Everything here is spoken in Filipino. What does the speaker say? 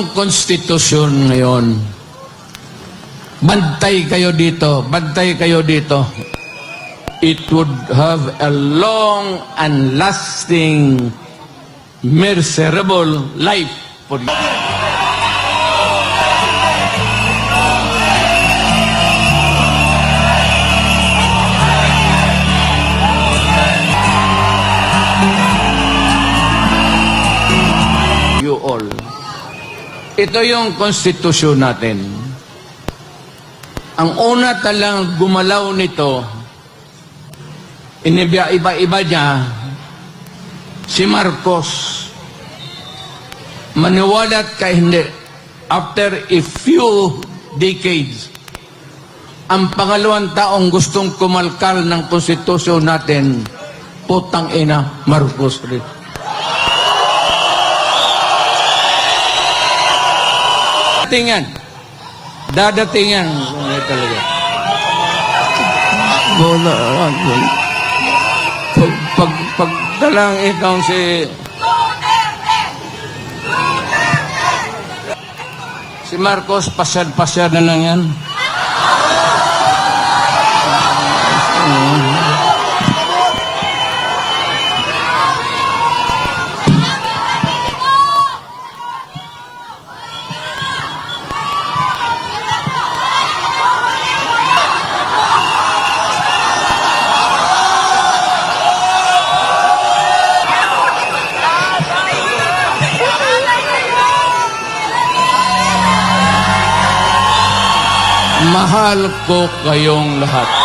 Konstitusyon ngayon. Bantay kayo dito. Bantay kayo dito. It would have a long and lasting, miserable life for you. You all. Ito yung konstitusyon natin. Ang una talang gumalaw nito, iba-iba niya, si Marcos. Maniwalat ka hindi. After a few decades, ang pangalawang taong gustong kumalkal ng konstitusyon natin, putang ina, Marcos rin. Dadatingan. Talaga. Wala. Pagdalang itong si Marcos, pasyad-pasyad na lang yan. Mahal ko kayong lahat.